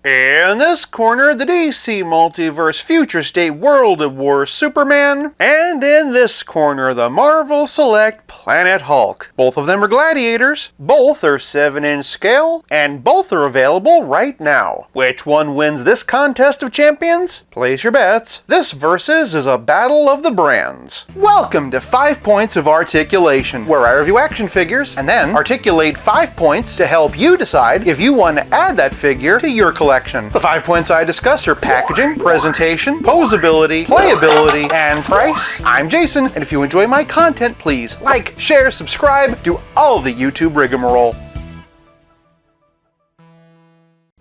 In this corner, the DC Multiverse Future State World at War Superman, and in this corner, the Marvel Select Planet Hulk. Both of them are gladiators, both are 7-inch scale, and both are available right now. Which one wins this contest of champions? Place your bets. This versus is a battle of the brands. Welcome to 5 Points of Articulation, where I review action figures and then articulate 5 points to help you decide if you want to add that figure to your collection. The 5 points I discuss are packaging, presentation, posability, playability, and price. I'm Jason, and if you enjoy my content, please like, share, subscribe, do all the YouTube rigmarole.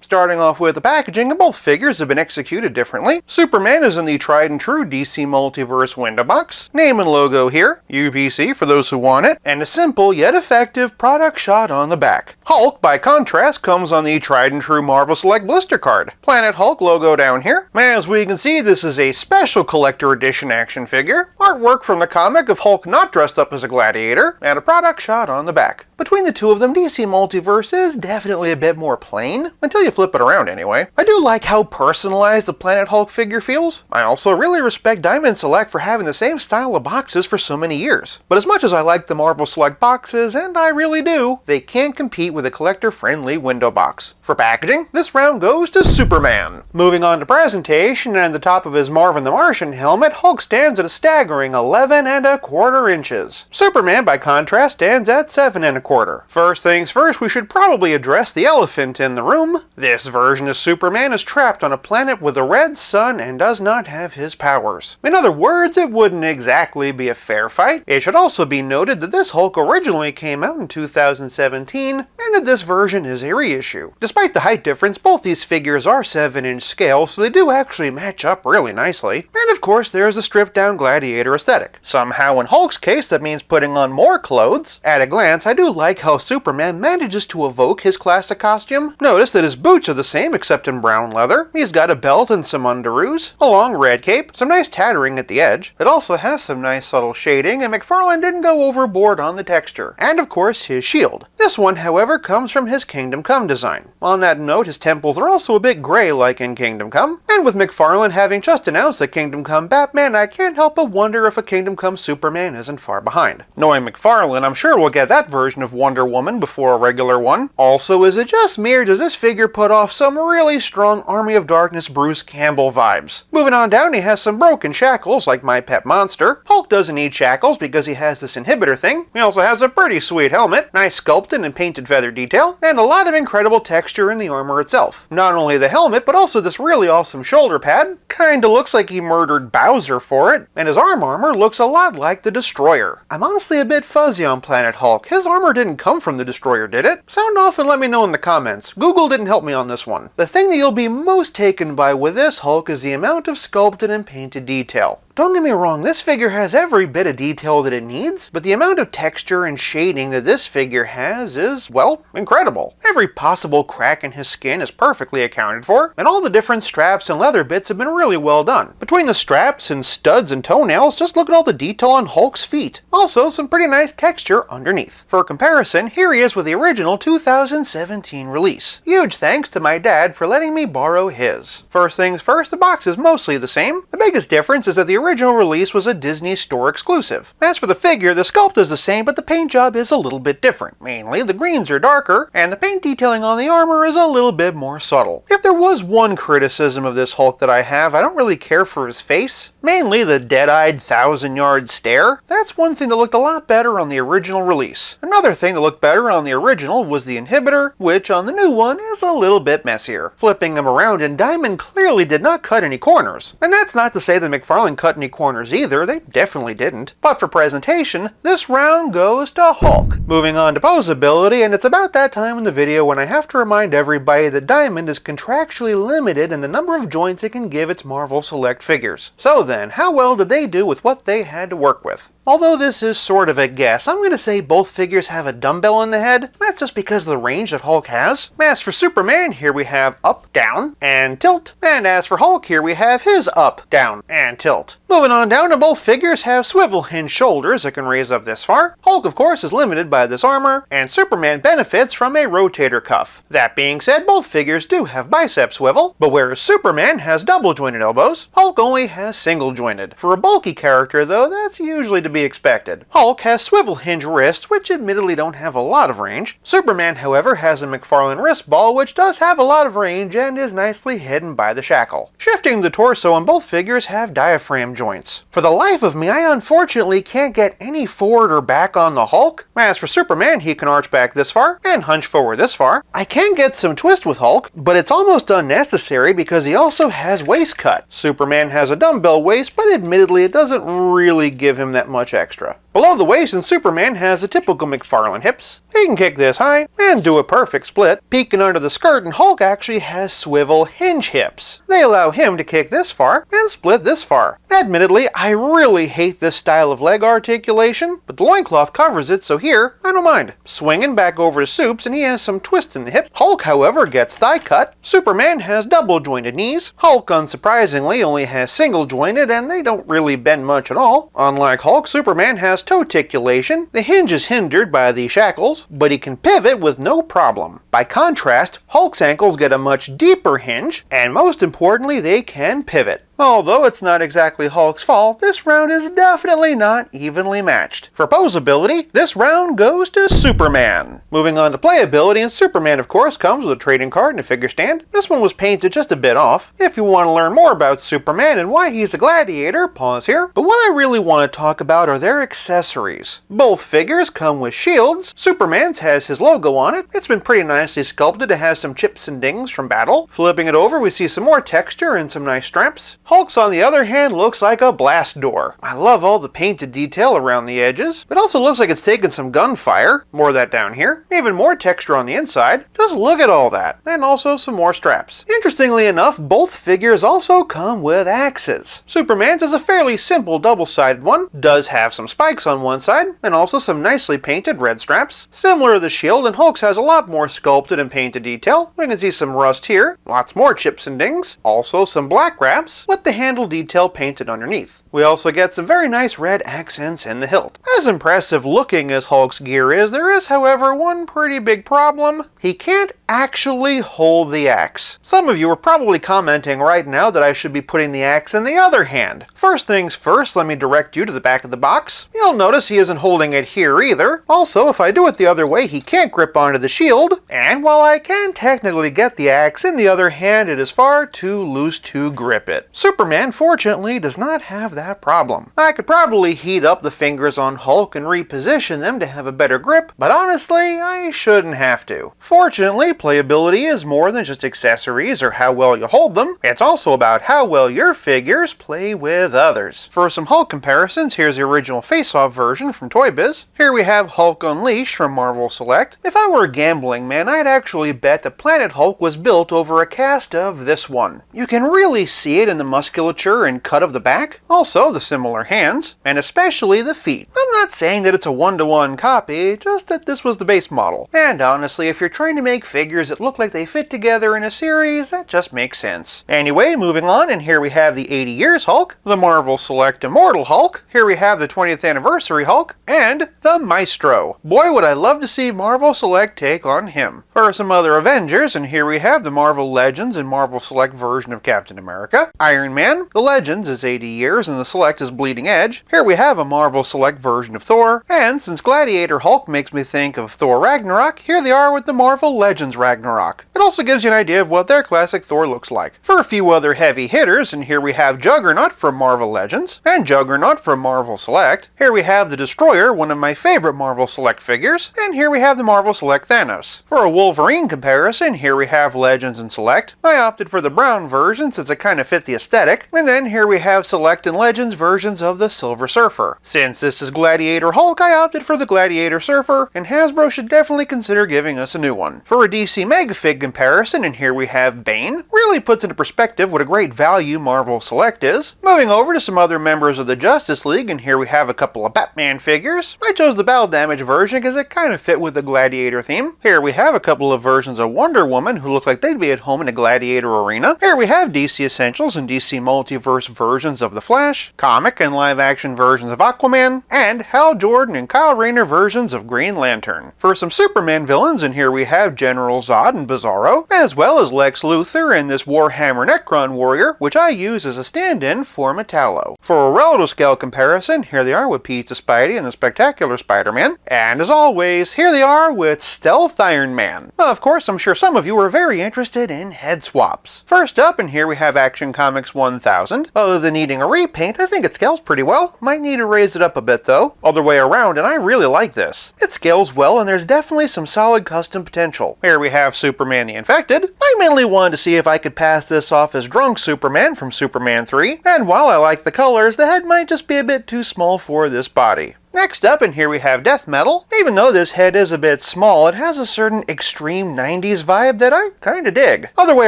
Starting off with the packaging, both figures have been executed differently. Superman is in the tried and true DC Multiverse window box. Name and logo here, UPC for those who want it, and a simple yet effective product shot on the back. Hulk, by contrast, comes on the tried and true Marvel Select blister card. Planet Hulk logo down here. As we can see, this is a special collector edition action figure. Artwork from the comic of Hulk not dressed up as a gladiator, and a product shot on the back. Between the two of them, DC Multiverse is definitely a bit more plain, until you flip it around anyway. I do like how personalized the Planet Hulk figure feels. I also really respect Diamond Select for having the same style of boxes for so many years. But as much as I like the Marvel Select boxes, and I really do, they can't compete with a collector-friendly window box. For packaging, this round goes to Superman. Moving on to presentation, and at the top of his Marvin the Martian helmet, Hulk stands at a staggering 11¼ inches. Superman, by contrast, stands at 7¼ inches. First things first, we should probably address the elephant in the room. This version of Superman is trapped on a planet with a red sun and does not have his powers. In other words, it wouldn't exactly be a fair fight. It should also be noted that this Hulk originally came out in 2017, and that this version is a reissue. Despite the height difference, both these figures are 7-inch scale, so they do actually match up really nicely. And of course, there's a stripped down gladiator aesthetic. Somehow in Hulk's case, that means putting on more clothes. At a glance, I do like how Superman manages to evoke his classic costume. Notice that his boots are the same except in brown leather. He's got a belt and some underoos, a long red cape, some nice tattering at the edge. It also has some nice subtle shading, and McFarlane didn't go overboard on the texture. And of course his shield. This one, however, comes from his Kingdom Come design. On that note, his temples are also a bit grey like in Kingdom Come. And with McFarlane having just announced the Kingdom Come Batman, I can't help but wonder if a Kingdom Come Superman isn't far behind. Knowing McFarlane, I'm sure we'll get that version of Wonder Woman before a regular one. Also, is it just me or does this figure put off some really strong Army of Darkness Bruce Campbell vibes? Moving on down, he has some broken shackles like my pet monster. Hulk doesn't need shackles because he has this inhibitor thing. He also has a pretty sweet helmet, nice sculpted and painted feather detail, and a lot of incredible texture in the armor itself. Not only the helmet, but also this really awesome shoulder pad. Kinda looks like he murdered Bowser for it, and his armor looks a lot like the Destroyer. I'm honestly a bit fuzzy on Planet Hulk. His armor didn't come from the Destroyer, did it? Sound off and let me know in the comments. Google didn't help me on this one. The thing that you'll be most taken by with this Hulk is the amount of sculpted and painted detail. Don't get me wrong, this figure has every bit of detail that it needs, but the amount of texture and shading that this figure has is, well, incredible. Every possible crack in his skin is perfectly accounted for, and all the different straps and leather bits have been really well done. Between the straps and studs and toenails, just look at all the detail on Hulk's feet. Also, some pretty nice texture underneath. For comparison, here he is with the original 2017 release. Huge thanks to my dad for letting me borrow his. First things first, the box is mostly the same. The biggest difference is that the original release was a Disney Store exclusive. As for the figure, the sculpt is the same, but the paint job is a little bit different. Mainly, the greens are darker, and the paint detailing on the armor is a little bit more subtle. If there was one criticism of this Hulk that I have, I don't really care for his face. Mainly the dead-eyed 1,000-yard stare. That's one thing that looked a lot better on the original release. Another thing that looked better on the original was the inhibitor, which on the new one is a little bit messier. Flipping him around, and Diamond clearly did not cut any corners. And that's not to say that McFarlane cut any corners either, they definitely didn't. But for presentation, this round goes to Hulk. Moving on to posability, and it's about that time in the video when I have to remind everybody that Diamond is contractually limited in the number of joints it can give its Marvel Select figures. So then, how well did they do with what they had to work with? Although this is sort of a guess, I'm going to say both figures have a dumbbell in the head. That's just because of the range that Hulk has. As for Superman, here we have up, down, and tilt. And as for Hulk, here we have his up, down, and tilt. Moving on down, both figures have swivel hinge shoulders that can raise up this far. Hulk, of course, is limited by this armor, and Superman benefits from a rotator cuff. That being said, both figures do have bicep swivel, but whereas Superman has double jointed elbows, Hulk only has single jointed. For a bulky character though, that's usually to be expected. Hulk has swivel hinge wrists, which admittedly don't have a lot of range. Superman, however, has a McFarlane wrist ball, which does have a lot of range and is nicely hidden by the shackle. Shifting the torso, and both figures have diaphragm joints. For the life of me, I unfortunately can't get any forward or back on the Hulk. As for Superman, he can arch back this far and hunch forward this far. I can get some twist with Hulk, but it's almost unnecessary because he also has waist cut. Superman has a dumbbell waist, but admittedly it doesn't really give him that much extra. Below the waist, and Superman has the typical McFarlane hips. He can kick this high and do a perfect split. Peeking under the skirt, and Hulk actually has swivel hinge hips. They allow him to kick this far and split this far. Admittedly, I really hate this style of leg articulation, but the loincloth covers it, so here, I don't mind. Swinging back over to Supes, and he has some twist in the hip. Hulk, however, gets thigh cut. Superman has double jointed knees. Hulk, unsurprisingly, only has single jointed, and they don't really bend much at all. Unlike Hulk, Superman has toe articulation. The hinge is hindered by the shackles, but he can pivot with no problem. By contrast, Hulk's ankles get a much deeper hinge, and most importantly, they can pivot. Although it's not exactly Hulk's fault, this round is definitely not evenly matched. For posability, this round goes to Superman. Moving on to playability, and Superman of course comes with a trading card and a figure stand. This one was painted just a bit off. If you want to learn more about Superman and why he's a gladiator, pause here. But what I really want to talk about are their accessories. Both figures come with shields. Superman's has his logo on it. It's been pretty nicely sculpted to have some chips and dings from battle. Flipping it over, we see some more texture and some nice straps. Hulk's, on the other hand, looks like a blast door. I love all the painted detail around the edges. It also looks like it's taken some gunfire. More of that down here. Even more texture on the inside. Just look at all that. And also some more straps. Interestingly enough, both figures also come with axes. Superman's is a fairly simple double-sided one. Does have some spikes on one side, and also some nicely painted red straps. Similar to the shield, and Hulk's has a lot more sculpted and painted detail. We can see some rust here. Lots more chips and dings. Also some black wraps, with the handle detail painted underneath. We also get some very nice red accents in the hilt. As impressive looking as Hulk's gear is, there is however one pretty big problem. He can't actually hold the axe. Some of you are probably commenting right now that I should be putting the axe in the other hand. First things first, let me direct you to the back of the box. You'll notice he isn't holding it here either. Also, if I do it the other way, he can't grip onto the shield. And while I can technically get the axe in the other hand, it is far too loose to grip it. Superman, fortunately, does not have that problem. I could probably heat up the fingers on Hulk and reposition them to have a better grip, but honestly, I shouldn't have to. Fortunately, playability is more than just accessories or how well you hold them. It's also about how well your figures play with others. For some Hulk comparisons, here's the original Face-Off version from Toy Biz. Here we have Hulk Unleashed from Marvel Select. If I were a gambling man, I'd actually bet that Planet Hulk was built over a cast of this one. You can really see it in the musculature and cut of the back, also the similar hands, and especially the feet. I'm not saying that it's a one-to-one copy, just that this was the base model. And honestly, if you're trying to make figures that look like they fit together in a series, that just makes sense. Anyway, moving on, and here we have the 80 Years Hulk, the Marvel Select Immortal Hulk, here we have the 20th Anniversary Hulk, and the Maestro. Boy, would I love to see Marvel Select take on him. For some other Avengers, and here we have the Marvel Legends and Marvel Select version of Captain America, Iron Man, the Legends is 80 years and the Select is Bleeding Edge. Here we have a Marvel Select version of Thor, and since Gladiator Hulk makes me think of Thor Ragnarok, here they are with the Marvel Legends Ragnarok. It also gives you an idea of what their classic Thor looks like. For a few other heavy hitters, and here we have Juggernaut from Marvel Legends, and Juggernaut from Marvel Select. Here we have the Destroyer, one of my favorite Marvel Select figures, and here we have the Marvel Select Thanos. For a Wolverine comparison, here we have Legends and Select. I opted for the brown version since it kind of fit the aesthetic, and then here we have Select and Legends versions of the Silver Surfer. Since this is Gladiator Hulk, I opted for the Gladiator Surfer, and Hasbro should definitely consider giving us a new one. For a DC Megafig comparison, and here we have Bane, really puts into perspective what a great value Marvel Select is. Moving over to some other members of the Justice League, and here we have a couple of Batman figures. I chose the Battle Damage version because it kind of fit with the Gladiator theme. Here we have a couple of versions of Wonder Woman who look like they'd be at home in a Gladiator arena. Here we have DC Essentials and DC Multiverse versions of The Flash. Flash, comic and live-action versions of Aquaman, and Hal Jordan and Kyle Rayner versions of Green Lantern. For some Superman villains, in here we have General Zod and Bizarro, as well as Lex Luthor and this Warhammer Necron warrior, which I use as a stand-in for Metallo. For a relative scale comparison, here they are with Pizza Spidey and the Spectacular Spider-Man, and as always, here they are with Stealth Iron Man. Of course, I'm sure some of you are very interested in head swaps. First up, in here we have Action Comics 1000. Other than needing a repaint, I think it scales pretty well. Might need to raise it up a bit though. Other way around, and I really like this. It scales well, and there's definitely some solid custom potential. Here we have Superman the Infected. I mainly wanted to see if I could pass this off as Drunk Superman from Superman 3, and while I like the colors, the head might just be a bit too small for this body. Next up, in here we have Death Metal. Even though this head is a bit small, it has a certain extreme 90s vibe that I kinda dig. Other way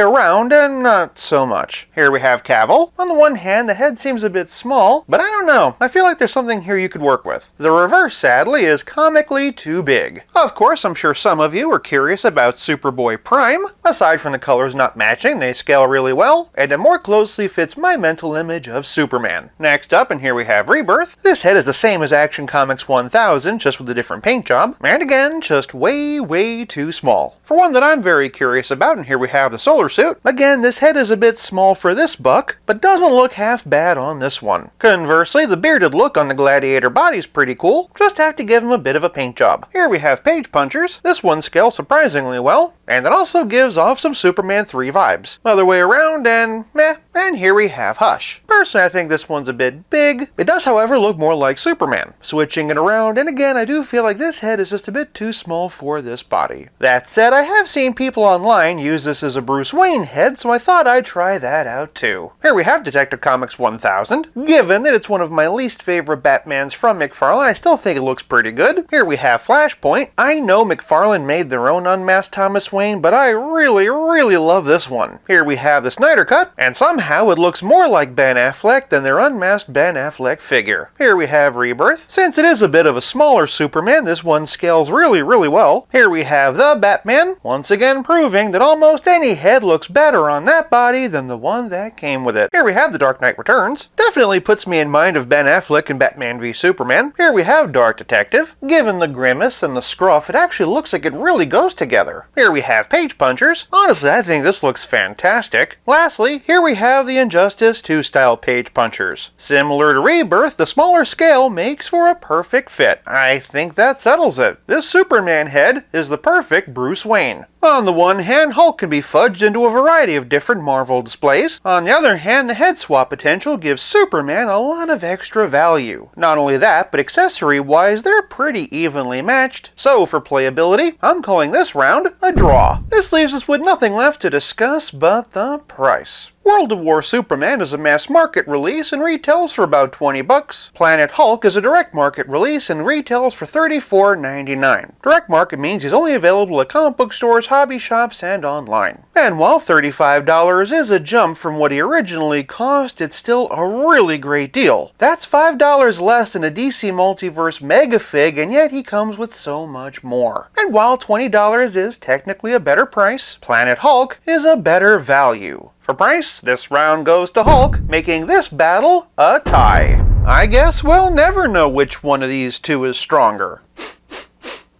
around, and not so much. Here we have Cavill. On the one hand, the head seems a bit small, but I don't know. I feel like there's something here you could work with. The reverse, sadly, is comically too big. Of course, I'm sure some of you are curious about Superboy Prime. Aside from the colors not matching, they scale really well, and it more closely fits my mental image of Superman. Next up, and here we have Rebirth. This head is the same as Action Comics 1000, just with a different paint job, and again, just way too small. For one that I'm very curious about, and here we have the Solar Suit. Again, this head is a bit small for this buck, but doesn't look half bad on this one. Conversely, the bearded look on the Gladiator body is pretty cool, just have to give him a bit of a paint job. Here we have Page Punchers. This one scales surprisingly well, and it also gives off some Superman 3 vibes. Other way around, and meh. And here we have Hush. Personally, I think this one's a bit big. It does, however, look more like Superman. Switching it around, and again, I do feel like this head is just a bit too small for this body. That said, I have seen people online use this as a Bruce Wayne head, so I thought I'd try that out too. Here we have Detective Comics 1000. Given that it's one of my least favorite Batmans from McFarlane, I still think it looks pretty good. Here we have Flashpoint. I know McFarlane made their own unmasked Thomas Wayne, but I really love this one. Here we have the Snyder Cut, and somehow it looks more like Ben Affleck than their unmasked Ben Affleck figure. Here we have Rebirth. Since it is a bit of a smaller Superman, this one scales really well. Here we have the Batman, once again proving that almost any head looks better on that body than the one that came with it. Here we have the Dark Knight Returns. Definitely puts me in mind of Ben Affleck in Batman v Superman. Here we have Dark Detective. Given the grimace and the scruff, it actually looks like it really goes together. Here we have Page Punchers. Honestly, I think this looks fantastic. Lastly, here we have the Injustice 2 style Page Punchers. Similar to Rebirth, the smaller scale makes for a perfect fit. I think that settles it. This Superman head is the perfect Bruce Wayne. On the one hand, Hulk can be fudged into a variety of different Marvel displays. On the other hand, the head swap potential gives Superman a lot of extra value. Not only that, but accessory-wise, they're pretty evenly matched. So for playability, I'm calling this round a draw. This leaves us with nothing left to discuss but the price. World of War Superman is a mass market release and retails for about $20. Planet Hulk is a direct market release and retails for $34.99. Direct market means he's only available at comic book stores, hobby shops, and online. And while $35 is a jump from what he originally cost, it's still a really great deal. That's $5 less than a DC Multiverse Mega Fig, and yet he comes with so much more. And while $20 is technically a better price, Planet Hulk is a better value. For price, this round goes to Hulk, making this battle a tie. I guess we'll never know which one of these two is stronger.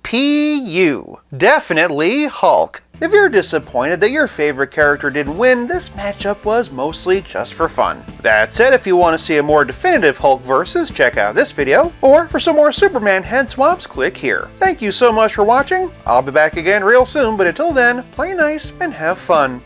P.U. Definitely Hulk. If you're disappointed that your favorite character didn't win, this matchup was mostly just for fun. That said, if you want to see a more definitive Hulk versus, check out this video, or for some more Superman head swaps, click here. Thank you so much for watching. I'll be back again real soon, but until then, play nice and have fun.